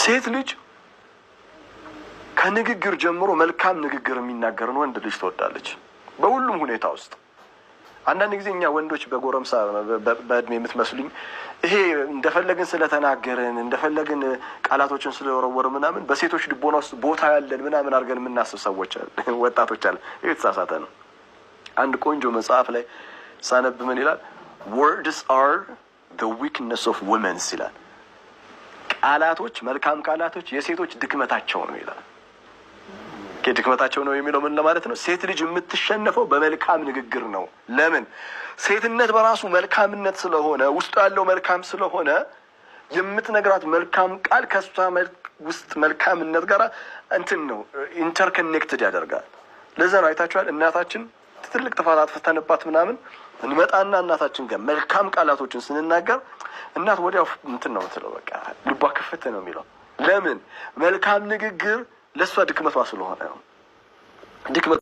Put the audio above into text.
ሴት ልጅ ከንግግር ጀምሮ መልካም ንግግር የሚናገርን ወንድ ልጅ ትወዳለች በሁሉም ሁኔታ ውስጥ። አንዳንድ ጊዜ እኛ ወንዶች በጎረምሳ በእድሜ የምትመስሉኝ ይሄ እንደፈለግን ስለተናገርን እንደፈለግን ቃላቶችን ስለወረወር ምናምን በሴቶች ልቦና ውስጥ ቦታ ያለን ምናምን አድርገን የምናስብ ሰዎች ወጣቶች አለ። ይሄ የተሳሳተ ነው። አንድ ቆንጆ መጽሐፍ ላይ ሳነብ ምን ይላል? words are the weakness of women ይላል። ቃላቶች፣ መልካም ቃላቶች የሴቶች ድክመታቸው ነው ይላል። ድክመታቸው ነው የሚለው ምን ለማለት ነው? ሴት ልጅ የምትሸነፈው በመልካም ንግግር ነው። ለምን? ሴትነት በራሱ መልካምነት ስለሆነ ውስጡ ያለው መልካም ስለሆነ የምትነግራት መልካም ቃል ከሷ ውስጥ መልካምነት ጋር እንትን ነው ኢንተርኮኔክትድ ያደርጋል። ለዛ ነው አይታችኋል፣ እናታችን ትልቅ ጥፋት አጥፍተንባት ምናምን እንመጣና እናታችን ጋር መልካም ቃላቶችን ስንናገር እናት ወዲያው እንትን ነው የምትለው፣ በቃ ልቧ ክፍት ነው የሚለው። ለምን? መልካም ንግግር ለሷ ድክመቷ ስለሆነ ነው። ድክመት